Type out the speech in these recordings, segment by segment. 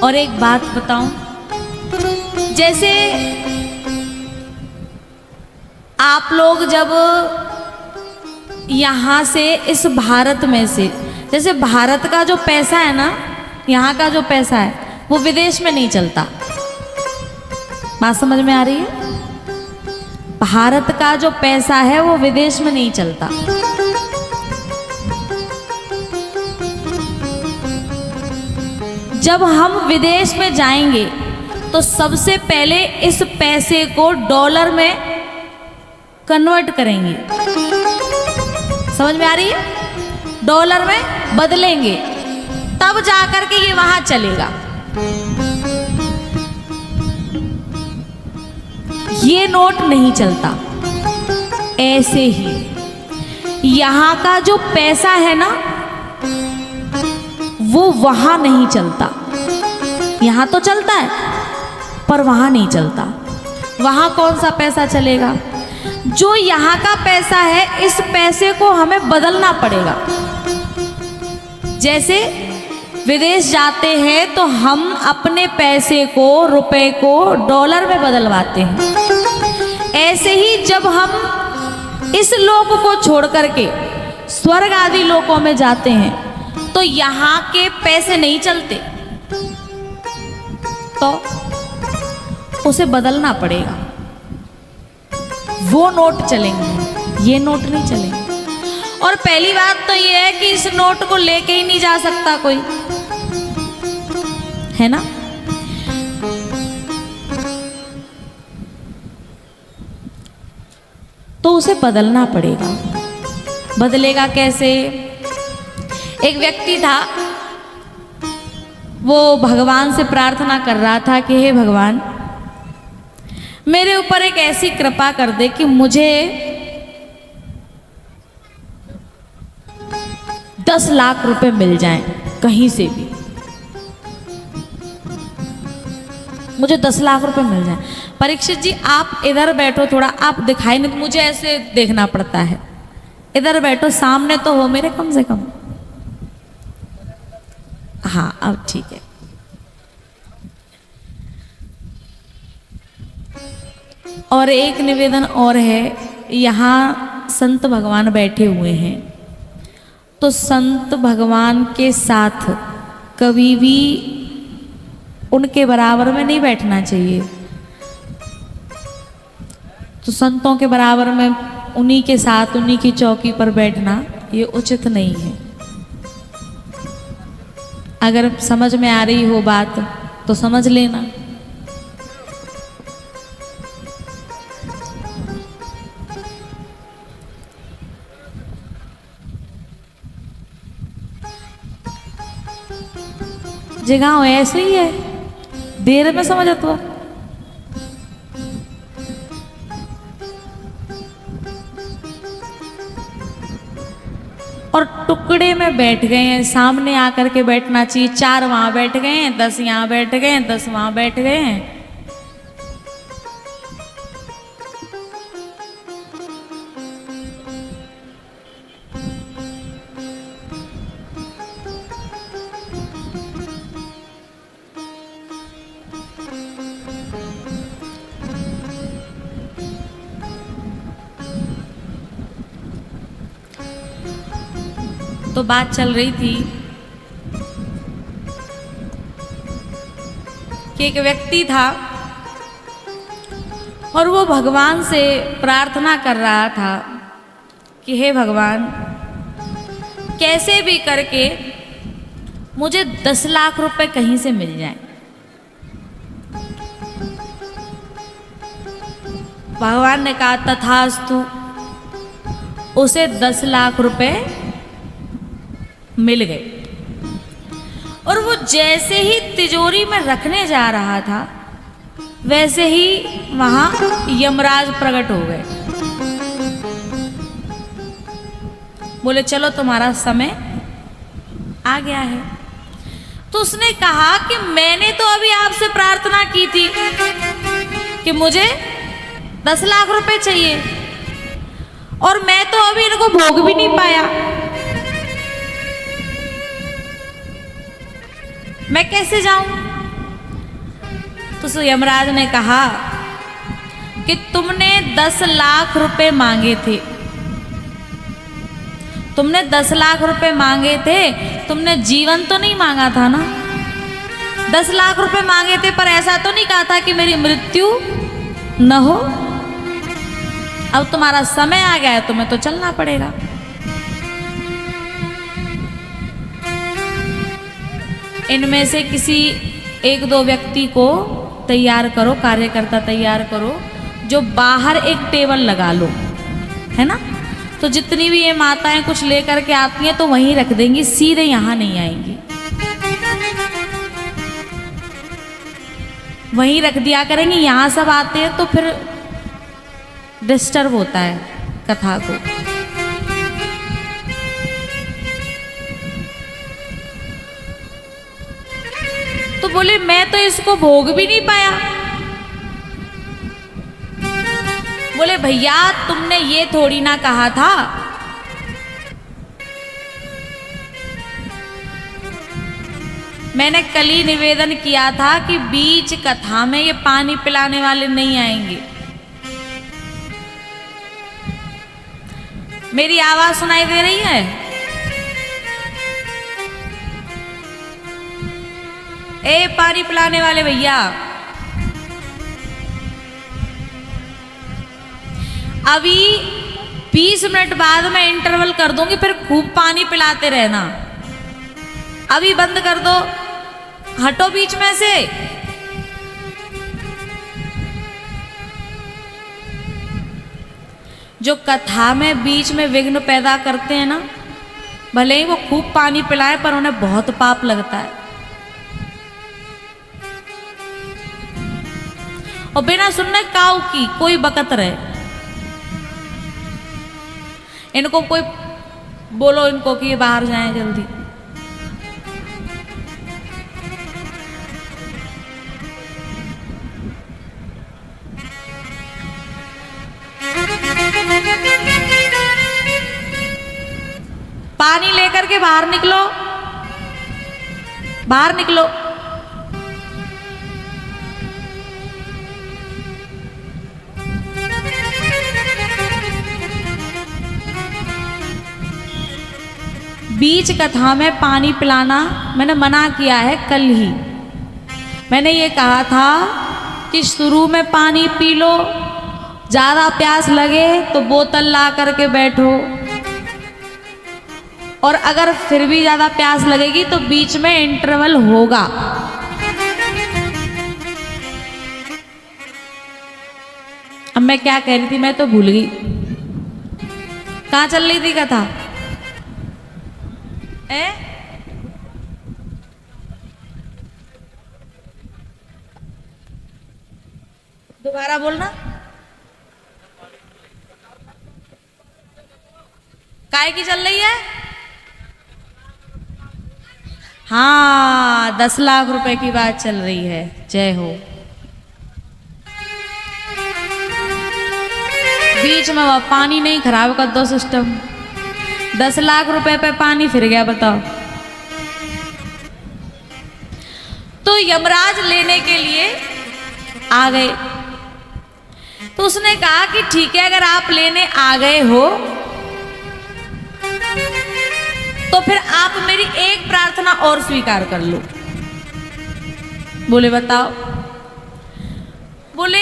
और एक बात बताऊं, जैसे आप लोग जब यहाँ से इस भारत में से, जैसे भारत का जो पैसा है ना, यहाँ का जो पैसा है वो विदेश में नहीं चलता। बात समझ में आ रही है? भारत का जो पैसा है वो विदेश में नहीं चलता। जब हम विदेश में जाएंगे तो सबसे पहले इस पैसे को डॉलर में कन्वर्ट करेंगे। समझ में आ रही है? डॉलर में बदलेंगे, तब जाकर के ये वहां चलेगा। ये नोट नहीं चलता। ऐसे ही यहां का जो पैसा है ना, वो वहां नहीं चलता। यहां तो चलता है पर वहां नहीं चलता। वहां कौन सा पैसा चलेगा? जो यहां का पैसा है, इस पैसे को हमें बदलना पड़ेगा। जैसे विदेश जाते हैं तो हम अपने पैसे को, रुपए को डॉलर में बदलवाते हैं। ऐसे ही जब हम इस लोक को छोड़ करके स्वर्ग आदि लोकों में जाते हैं तो यहाँ के पैसे नहीं चलते, तो उसे बदलना पड़ेगा। वो नोट चलेंगे, ये नोट नहीं चलेंगे। और पहली बात तो ये है कि इस नोट को लेके ही नहीं जा सकता कोई, है ना? तो उसे बदलना पड़ेगा। बदलेगा कैसे? एक व्यक्ति था, वो भगवान से प्रार्थना कर रहा था कि हे भगवान, मेरे ऊपर एक ऐसी कृपा कर दे कि मुझे 10 लाख रुपए मिल जाएं कहीं से भी। मुझे 10 लाख रुपए मिल जाएं। परीक्षित जी आप इधर बैठो, थोड़ा आप दिखाई नहीं, मुझे ऐसे देखना पड़ता है। इधर बैठो, सामने तो हो मेरे कम से कम। हाँ अब ठीक है। और एक निवेदन और है, यहाँ संत भगवान बैठे हुए हैं, तो संत भगवान के साथ कभी भी उनके बराबर में नहीं बैठना चाहिए। तो संतों के बराबर में उन्हीं के साथ उन्हीं की चौकी पर बैठना ये उचित नहीं है। अगर समझ में आ रही हो बात तो समझ लेना। जगह ऐसे ही है, देर में समझ आता। और टुकड़े में बैठ गए हैं, सामने आकर के बैठना चाहिए। 4 वहां बैठ गए हैं, 10 यहाँ बैठ गए हैं, 10 वहां बैठ गए हैं। तो बात चल रही थी कि एक व्यक्ति था और वो भगवान से प्रार्थना कर रहा था कि हे भगवान, कैसे भी करके मुझे 10 लाख रुपए कहीं से मिल जाए। भगवान ने कहा तथास्तु। उसे 10 लाख रुपए मिल गए। और वो जैसे ही तिजोरी में रखने जा रहा था, वैसे ही वहां यमराज प्रकट हो गए। बोले चलो तुम्हारा समय आ गया है। तो उसने कहा कि मैंने तो अभी आपसे प्रार्थना की थी कि मुझे 10 लाख रुपए चाहिए, और मैं तो अभी इनको भोग भी नहीं पाया। मैं कैसे जाऊं? तो उस यमराज ने कहा कि तुमने 10 लाख रुपए मांगे थे, तुमने 10 लाख रुपए मांगे थे, तुमने जीवन तो नहीं मांगा था ना। 10 लाख रुपए मांगे थे पर ऐसा तो नहीं कहा था कि मेरी मृत्यु न हो। अब तुम्हारा समय आ गया है, तुम्हें तो चलना पड़ेगा। इनमें से किसी 1-2 व्यक्ति को तैयार करो, कार्यकर्ता तैयार करो, जो बाहर एक टेबल लगा लो, है ना। तो जितनी भी ये माताएं कुछ लेकर के आती हैं तो वहीं रख देंगी, सीधे यहाँ नहीं आएंगी, वहीं रख दिया करेंगी। यहाँ सब आते हैं तो फिर डिस्टर्ब होता है कथा को। तो बोले मैं तो इसको भोग भी नहीं पाया। बोले भैया तुमने ये थोड़ी ना कहा था, मैंने कल ही निवेदन किया था कि बीच कथा में ये पानी पिलाने वाले नहीं आएंगे। मेरी आवाज सुनाई दे रही है? ए पानी पिलाने वाले भैया, अभी 20 मिनट बाद मैं इंटरवल कर दूंगी, फिर खूब पानी पिलाते रहना। अभी बंद कर दो, हटो बीच में से। जो कथा में बीच में विघ्न पैदा करते हैं ना, भले ही वो खूब पानी पिलाए पर उन्हें बहुत पाप लगता है। और बिना सुनने काऊ की कोई बकत रहे। इनको कोई बोलो इनको कि ये बाहर जाएं जल्दी। पानी लेकर के बाहर निकलो, बाहर निकलो। बीच कथा में पानी पिलाना मैंने मना किया है कल ही। मैंने ये कहा था कि शुरू में पानी पी लो, ज़्यादा प्यास लगे तो बोतल ला करके बैठो, और अगर फिर भी ज़्यादा प्यास लगेगी तो बीच में इंटरवल होगा। अब मैं क्या कह रही थी, मैं तो भूल गई। कहाँ चल रही थी कथा? दोबारा बोलना। काय की चल रही है? हाँ, 10 लाख रुपए की बात चल रही है। जय हो। बीच में वह पानी नहीं, खराब कर दो सिस्टम। 10 लाख रुपए पे पानी फिर गया, बताओ। तो यमराज लेने के लिए आ गए। तो उसने कहा कि ठीक है, अगर आप लेने आ गए हो तो फिर आप मेरी एक प्रार्थना और स्वीकार कर लो। बोले बताओ। बोले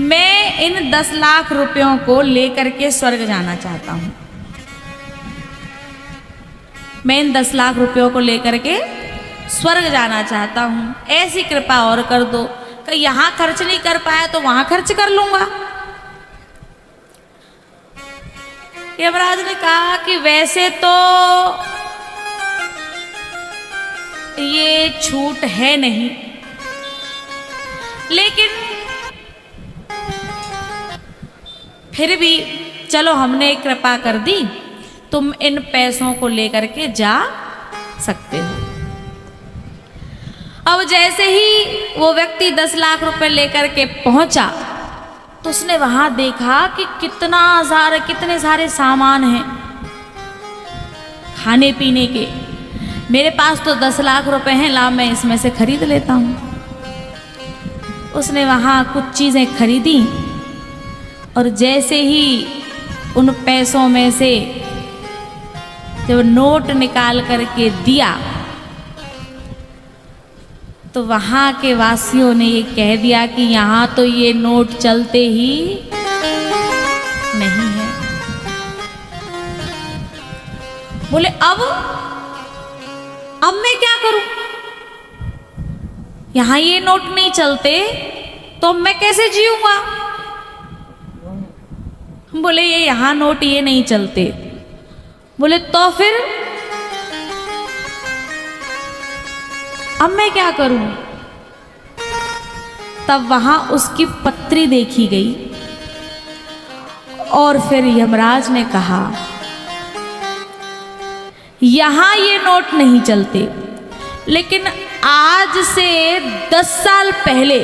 मैं इन 10 लाख रुपयों को लेकर के स्वर्ग जाना चाहता हूं। मैं इन 10 लाख रुपयों को लेकर के स्वर्ग जाना चाहता हूं, ऐसी कृपा और कर दो कि यहां खर्च नहीं कर पाया तो वहां खर्च कर लूंगा। यमराज ने कहा कि वैसे तो ये छूट है नहीं, लेकिन फिर भी चलो हमने कृपा कर दी, तुम इन पैसों को लेकर के जा सकते हो। अब जैसे ही वो व्यक्ति 10 लाख रुपए लेकर के पहुंचा तो उसने वहां देखा कि कितने सारे सामान हैं खाने पीने के। मेरे पास तो 10 लाख रुपए हैं, ला मैं इसमें से खरीद लेता हूं। उसने वहाँ कुछ चीज़ें खरीदी और जैसे ही उन पैसों में से जब नोट निकाल करके दिया तो वहाँ के वासियों ने ये कह दिया कि यहाँ तो ये नोट चलते ही नहीं है। बोले अब मैं क्या करूं? यहाँ ये नोट नहीं चलते तो मैं कैसे जीऊंगा? बोले ये यहाँ नोट ये नहीं चलते। बोले तो फिर अब मैं क्या करूं? तब वहां उसकी पत्री देखी गई और फिर यमराज ने कहा यहां ये नोट नहीं चलते, लेकिन आज से 10 साल पहले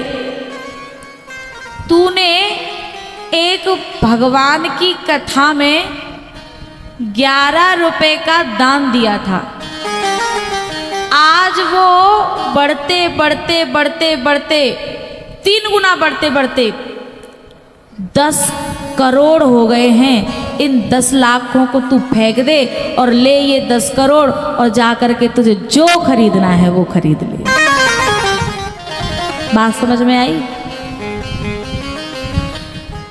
तूने एक भगवान की कथा में 11 रुपए का दान दिया था। आज वो बढ़ते बढ़ते बढ़ते बढ़ते 3 गुना बढ़ते बढ़ते 10 करोड़ हो गए हैं। इन 10 लाखों को तू फेंक दे और ले ये 10 करोड़ और जा करके तुझे जो खरीदना है वो खरीद ले। बात समझ में आई?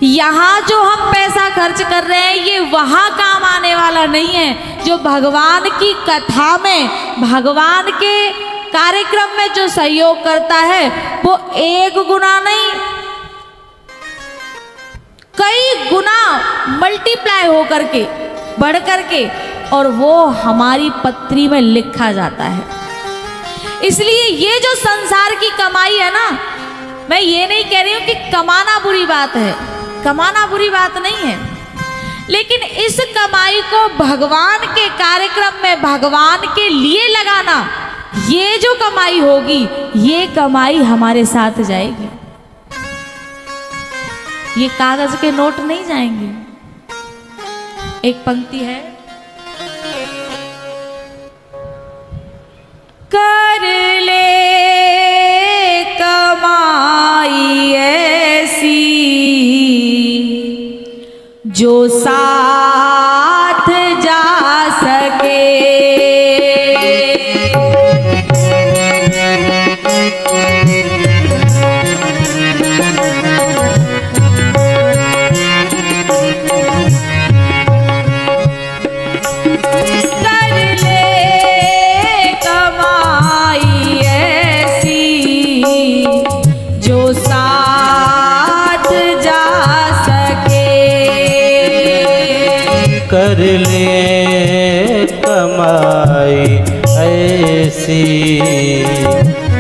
यहाँ जो हम पैसा खर्च कर रहे हैं ये वहां काम आने वाला नहीं है। जो भगवान की कथा में, भगवान के कार्यक्रम में जो सहयोग करता है वो 1 गुना नहीं, कई गुना मल्टीप्लाई हो करके, बढ़ करके, और वो हमारी पत्री में लिखा जाता है। इसलिए ये जो संसार की कमाई है ना, मैं ये नहीं कह रही हूं कि कमाना बुरी बात है, कमाना बुरी बात नहीं है, लेकिन इस कमाई को भगवान के कार्यक्रम में भगवान के लिए लगाना, ये जो कमाई होगी ये कमाई हमारे साथ जाएगी। ये कागज के नोट नहीं जाएंगे। एक पंक्ति है, कर ले कमाई ऐसी जो साथ जा सके, कर ले कमाई ऐसी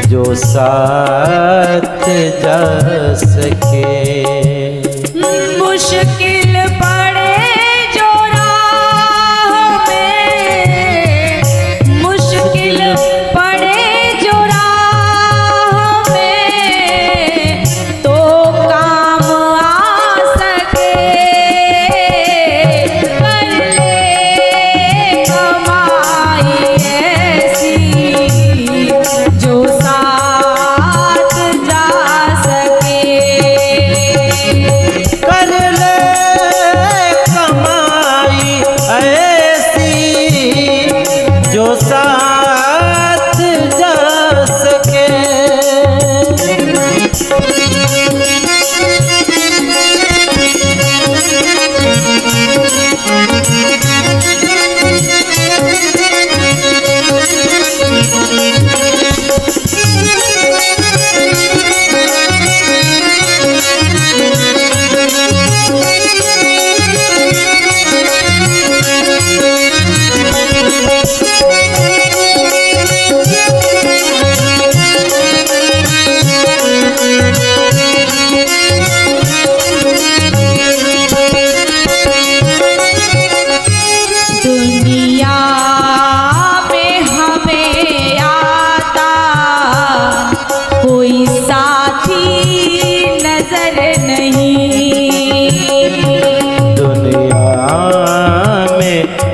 जो साथ जा सके। मुश्किल पड़े जो राह में, मुश्किल पड़े जो राह में, तो काम आ सके।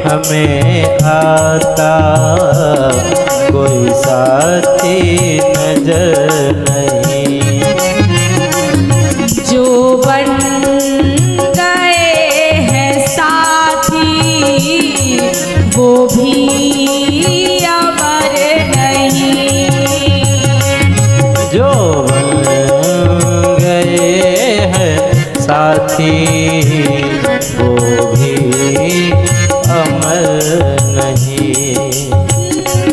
हमें आता कोई साथी नजर नहीं। ऐसी वो भी अमर नहीं।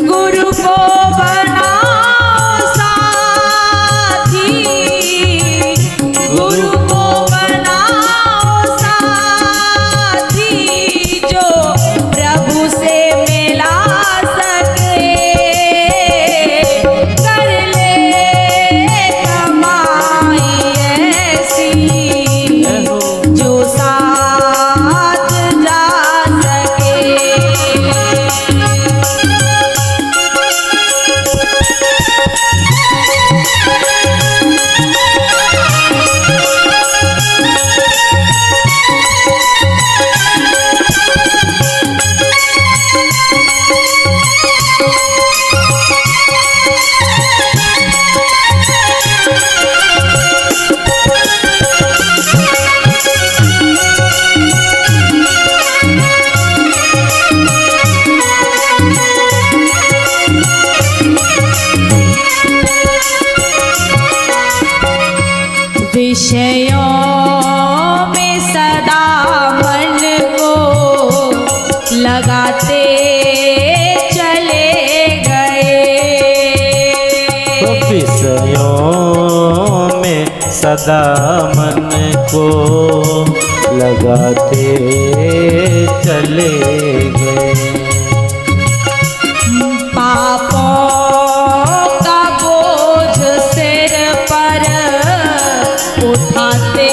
गुरु को बनाओ साथी, गुरु को बनाओ साथी, जो प्रभु से मिला सके, कर ले कमाई ऐसी जो साथ जा सके। विषयों में सदा मन को लगाते चले गए, विषयों में सदा मन को लगाते चले गए। पापों का बोझ सिर पर उठाते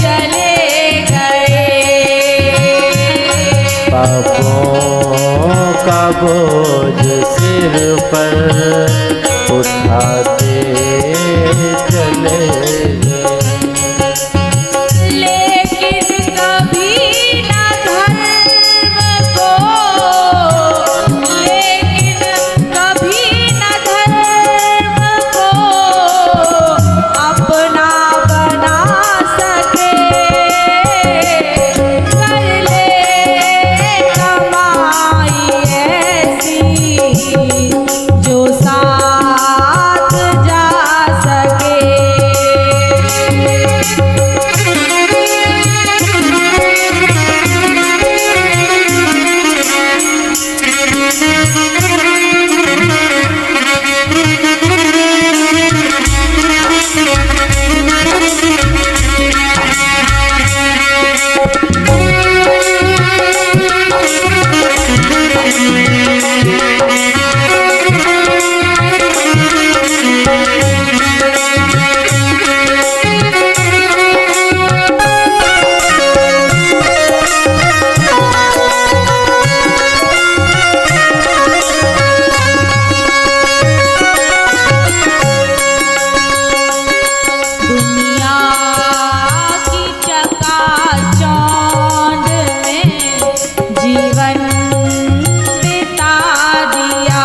चले गए, पापों का बोझ सिर पर उठाते चले गए। लेकिन कभी न धर्म को, लेकिन कभी न धर्म को अपना बना सके, कर ले कमाई ऐसी जो साथ जा सके। दुनिया की चकाचौंध में जीवन बिता दिया,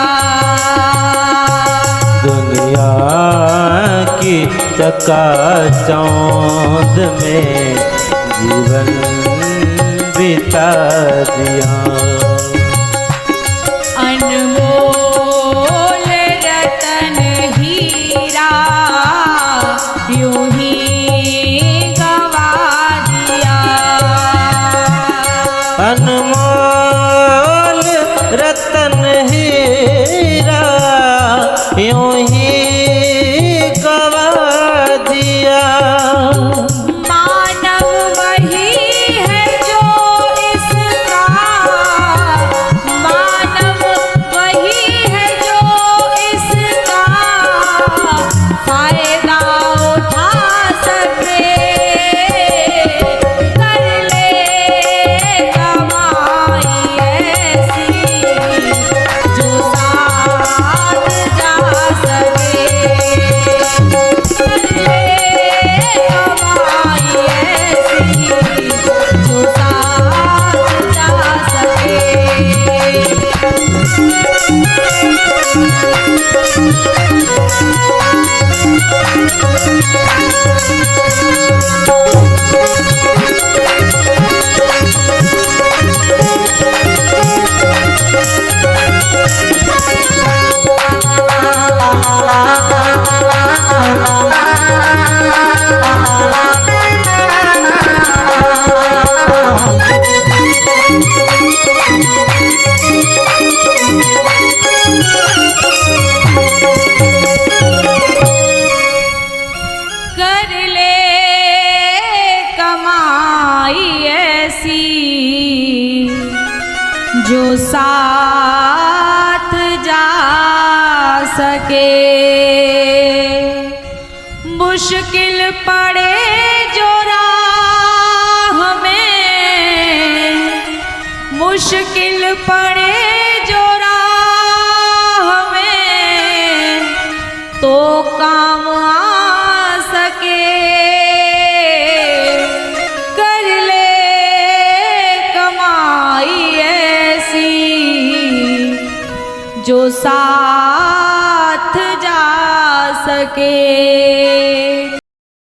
दुनिया की चकाचौंध में जीवन बिता दिया। अनमोल रतन हीरा यूं ही गवा दिया, अनमोल रतन हीरा यूं ही गवा दिया। मानव वही है जो इसका सके। मुश्किल पड़े जो राह में, मुश्किल पड़े जो राह में, तो काम आ सके। कर ले कमाई ऐसी जो साथ जा सके।